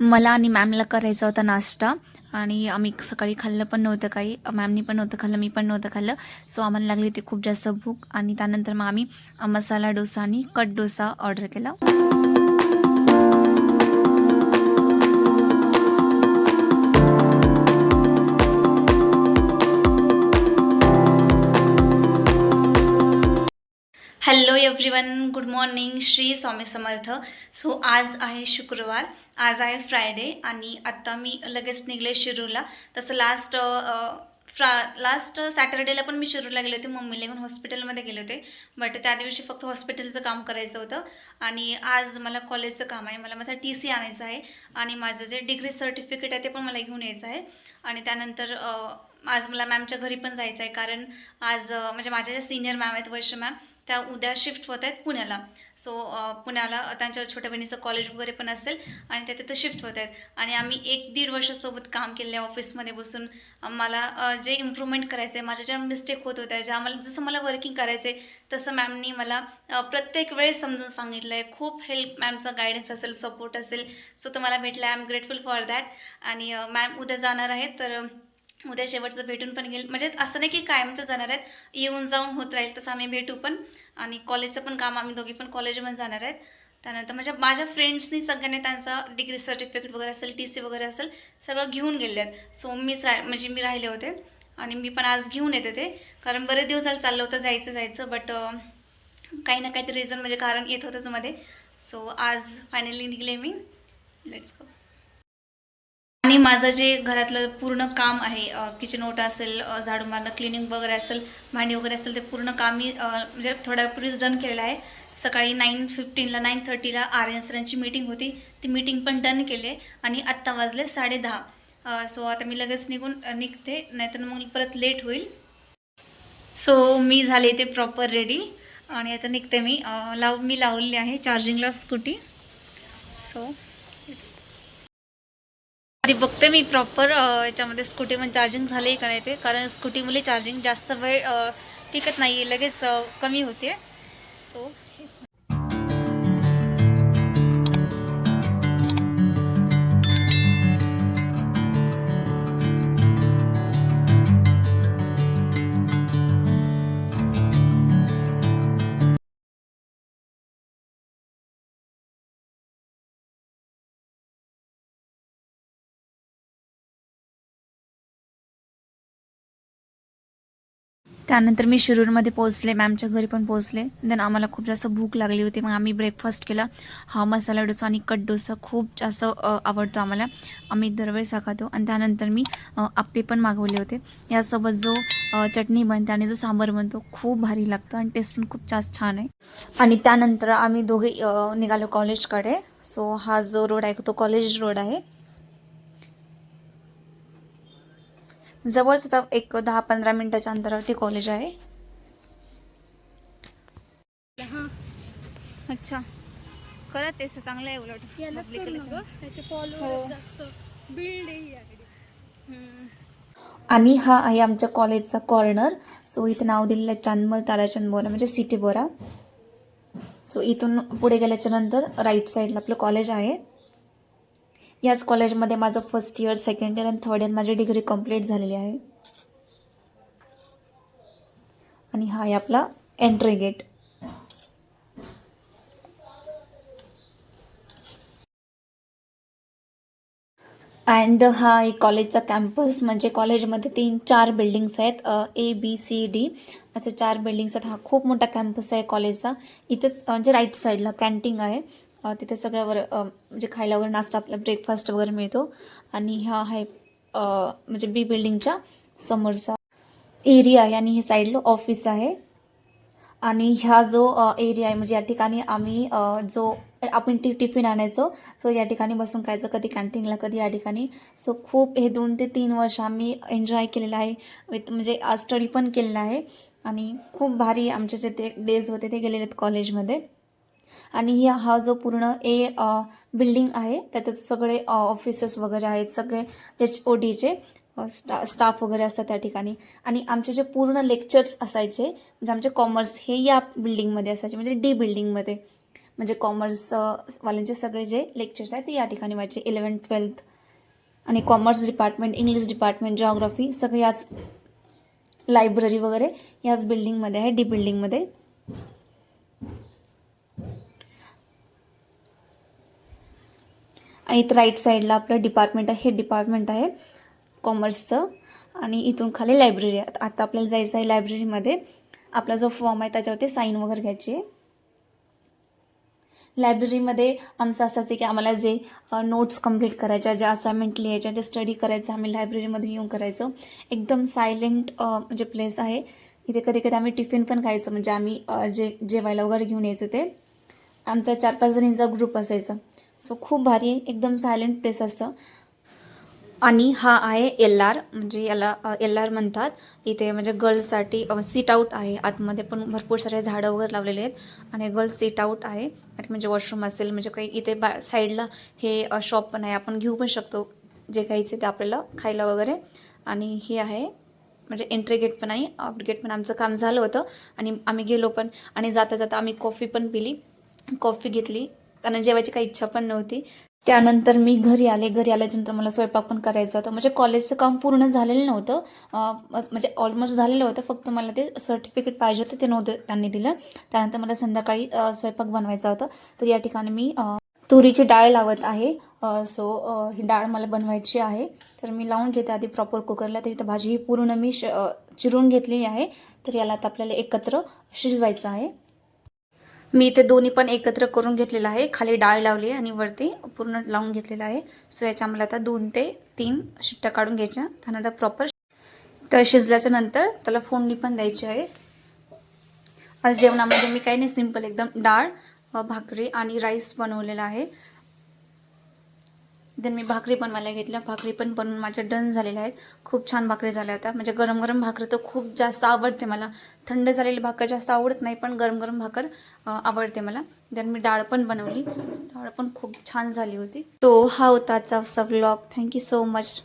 मला आणि मॅमला करायचा होता नाश्ता आणि आम्ही सकाळी खाल्लं पण नव्हतं काही. मॅमनी पण नव्हतं खाल्लं, मी पण नव्हतं खाल्लं. सो आम्हाला लागली होती खूप जास्त भूक आणि त्यानंतर मग आम्ही मसाला डोसा आणि कट डोसा ऑर्डर केला. Hello everyone, good morning, Shri Swami Samarth. So आज आहे शुक्रवार, आज आहे फ्रायडे आणि आत्ता मी लगेच निघले शिरूरला. तसं लास्ट सॅटर्डेला पण मी शिरूरला गेले होते, मम्मीला घेऊन हॉस्पिटलमध्ये गेले होते. बट त्या दिवशी फक्त हॉस्पिटलचं काम करायचं होतं आणि आज मला कॉलेजचं काम आहे. मला माझा TC आणायचा आहे आणि माझं जे डिग्री सर्टिफिकेट आहे ते पण मला घेऊन यायचं आहे. आणि त्यानंतर आज मला मॅमच्या घरी पण जायचं आहे, कारण आज म्हणजे माझ्या ज्या सिनियर मॅम आहेत, वैश्य मॅम, त्या उद्या शिफ्ट होत आहेत पुण्याला. सो पुण्याला त्यांच्या छोट्या बहिणीचं कॉलेज वगैरे पण असेल आणि त्या तिथं शिफ्ट होत आहेत. आणि आम्ही 1-1.5 वर्षासोबत काम केलं आहे ऑफिसमध्ये बसून. मला जे इम्प्रूव्हमेंट करायचं आहे, माझ्या ज्या मिस्टेक होत होत्या, ज्या मला जसं मला वर्किंग करायचं आहे तसं मॅमनी मला प्रत्येक वेळेस समजून सांगितलं आहे. खूप हेल्प मॅमचा गायडन्स असेल, सपोर्ट असेल, सो तो मला भेटला. I am grateful for that. आणि मॅम उद्या जाणार आहेत, तर उद्या शेवटचं भेटून पण घेईल. म्हणजे असं नाही की कायमचं जाणार आहेत, येऊन जाऊन होत राहील तसं आम्ही भेटू पण. आणि कॉलेजचं पण काम, आम्ही दोघी पण कॉलेजमध्ये जाणार आहेत. त्यानंतर माझ्या फ्रेंड्सनी सगळ्यांनी त्यांचा डिग्री सर्टिफिकेट वगैरे असेल, TC वगैरे असेल, सगळं घेऊन गेले आहेत. सो म्हणजे मी राहिले होते आणि मी पण आज घेऊन येते ते, कारण बरेच दिवस झालं चाललं होतं जायचं बट काही ना काहीतरी रिझन म्हणजे कारण येत होतंच मध्ये. सो आज फायनली निघले मी. Let's go. आणि माझं जे घरातलं पूर्ण काम आहे, किचन ओटा असेल, झाडू मारणं, क्लिनिंग वगैरे असेल, भांडी वगैरे असेल, ते पूर्ण काम मी म्हणजे थोड्या वेळापूर्वीच डन केलेलं आहे. सकाळी 9:15ला 9:30ला RN सरांची मीटिंग होती, ती मीटिंग पण डन केले आणि आत्ता वाजले 10:30. सो आता मी लगेच निघते, नाहीतर मग परत लेट होईल. सो मी झाले ते प्रॉपर रेडी आणि आता निघते मी. मी लावलेली आहे चार्जिंगला स्कूटी. सो आधी बघते मी प्रॉपर याच्यामध्ये स्कूटीमध्ये चार्जिंग झाले का नाही ते, कारण स्कूटीमध्ये चार्जिंग जास्त वेळ टिकत नाही, लगेच कमी होते. सो त्यानंतर मी शिरूरमध्ये पोहोचले, मॅमच्या घरी पण पोहोचले. देन आम्हाला खूप जास्त भूक लागली होती, मग आम्ही ब्रेकफास्ट केला. हा मसाला डोसा आणि कट डोसा खूप जास्त आवडतो आम्हाला, आम्ही दरवेळेस खातो. आणि त्यानंतर मी आप्पे पण मागवले होते. यासोबत जो चटणी बनते आणि जो सांबार बनतो खूप भारी लागतं आणि टेस्ट पण खूप जास्त छान आहे. आणि त्यानंतर आम्ही दोघे निघालो कॉलेजकडे. सो हा जो रोड आहे तो कॉलेज रोड आहे. जवळच आता एक 10-15 मिनिटाच्या अंतरावरती कॉलेज आहे. हां, अच्छा, करत तेच चांगलं आहे उलट. आणि हा आहे आमच्या कॉलेजचा कॉर्नर. सो इथे नाव दिलेलं आहे चांदमल ताराचंद बोरा, म्हणजे सिटी बोरा. सो इथून पुढे गेल्याच्या नंतर राईट साईडला आपलं कॉलेज आहे. याच कॉलेजमध्ये माझं फर्स्ट इयर, सेकंड इयर आणि थर्ड इयर माझी डिग्री कंप्लीट झालेली आहे. आणि हा आहे आपला एंट्री गेट. अँड हा एक कॉलेजचा कॅम्पस, म्हणजे कॉलेजमध्ये 3-4 बिल्डिंग्स आहेत, ABCD असे 4 बिल्डिंग्स आहेत. हा खूप मोठा कॅम्पस आहे कॉलेजचा. इथंच म्हणजे राईट साईडला कॅन्टीन आहे, तिथे सगळ्यावर म्हणजे खायला वगैरे, नाश्ता, आपला ब्रेकफास्ट वगैरे मिळतो. आणि हा आहे म्हणजे B बिल्डिंगच्या समोरचा एरिया आहे आणि हे साईडला ऑफिस आहे. आणि ह्या जो एरिया आहे, म्हणजे या ठिकाणी आम्ही जो आपण टिफिन आणायचो, सो या ठिकाणी बसून खायचं, कधी कॅन्टीनला, कधी या ठिकाणी. सो खूप हे 2 ते 3 वर्ष आम्ही एन्जॉय केलेलं आहे, म्हणजे आज स्टडी पण केलेलं आहे. आणि खूप भारी आमचे जे ते डेज होते ते गेलेले आहेत कॉलेजमध्ये. आणि हा जो पूर्ण बिल्डिंग आहे त्याच्यात सगळे ऑफिसेस वगैरे आहेत, सगळे HODचे स्टाफ वगैरे असतात त्या ठिकाणी. आणि आमचे जे पूर्ण लेक्चर्स असायचे, म्हणजे आमचे कॉमर्स हे या बिल्डिंगमध्ये असायचे, म्हणजे D बिल्डिंगमध्ये. म्हणजे कॉमर्स वाल्यांचे सगळे जे लेक्चर्स आहेत ते या ठिकाणी व्हायचे. 11th 12th आणि commerce department, English department, geography सगळे याच लायब्ररी वगैरे याच बिल्डिंगमध्ये आहे, डी बिल्डिंगमध्ये. आणि इथं राईट साईडला आपलं डिपार्टमेंट आहे, हे डिपार्टमेंट आहे कॉमर्सचं. आणि इथून खाली लायब्ररी आहे. आता आपल्याला जायचं आहे लायब्ररीमध्ये. आपला जो फॉर्म आहे त्याच्यावरती साईन वगैरे घ्यायची आहे. लायब्ररीमध्ये आमचं असं आहे की आम्हाला जे नोट्स कंप्लीट करायच्या, ज्या असाइनमेंट लिहायच्या, जे स्टडी करायचं आम्ही लायब्ररीमध्ये येऊन करायचं. एकदम सायलेंट म्हणजे प्लेस आहे. इथे कधी कधी आम्ही टिफिन पण खायचं, म्हणजे आम्ही जे जेवायला वगैरे घेऊन यायचं ते आमचा 4-5 जणींचा ग्रुप असायचा. सो खूप भारी आहे, एकदम सायलेंट प्लेस असतं. आणि हा आहे LR, म्हणजे याला LR म्हणतात. इथे म्हणजे गर्ल्ससाठी सीट आऊट आहे. आतमध्ये पण भरपूर सारे झाडं वगैरे लावलेले आहेत आणि गर्ल्स सीट आऊट आहे. आणि म्हणजे वॉशरूम असेल, म्हणजे काही इथे साईडला हे शॉप पण आहे, आपण घेऊ पण शकतो जे खायचे ते आपल्याला खायला वगैरे. आणि हे आहे म्हणजे एंट्री गेट पण आहे, आउट गेट पण. आमचं काम झालं होतं आणि आम्ही गेलो पण. आणि जाता जाता आम्ही कॉफी पण पिली, कॉफी घेतली, कारण जेवायची काही इच्छा पण नव्हती. त्यानंतर मी घरी आले. घरी आल्याच्यानंतर मला स्वयंपाक पण करायचा होता. म्हणजे कॉलेजचं काम पूर्ण झालेलं नव्हतं, म्हणजे ऑलमोस्ट झालेलं होतं, फक्त मला ते सर्टिफिकेट पाहिजे होतं, ते नव्हतं त्यांनी दिलं. त्यानंतर मला संध्याकाळी स्वयंपाक बनवायचा होता. तर या ठिकाणी मी तुरीची डाळ लावत आहे. सो ही डाळ मला बनवायची आहे, तर मी लावून घेते आधी प्रॉपर कुकरला. तर इथं भाजी ही पूर्ण मी चिरून घेतलेली आहे. तर याला आता आपल्याला एकत्र शिजवायचं आहे. मी इथे दोन्ही पण एकत्र करून घेतलेलं आहे. खाली डाळ लावली आहे आणि वरती पूर्ण लावून घेतलेलं आहे. सो याच्या मला आता 2 ते 3 शिट्ट्या काढून घ्यायच्या. त्यानंतर प्रॉपर तर शिजल्याच्या नंतर त्याला फोडणी पण द्यायची आहे. आज जेवणामध्ये मी काही नाही, सिंपल एकदम डाळ, भाकरी आणि राईस बनवलेला आहे. देन मी भाकरी बनवायला घेतल्या. भाकरी पण बनवून माझ्या डन झालेल्या आहेत. खूप छान भाकरी झाल्या होत्या. म्हणजे गरम गरम भाकरी तर खूप जास्त आवडते मला. थंड झालेली भाकर जास्त आवडत नाही, पण गरम गरम भाकर आवडते मला. देन मी डाळ पण बनवली. डाळ पण खूप छान झाली होती. तो हा होता आजचा व्लॉग. Thank you so much.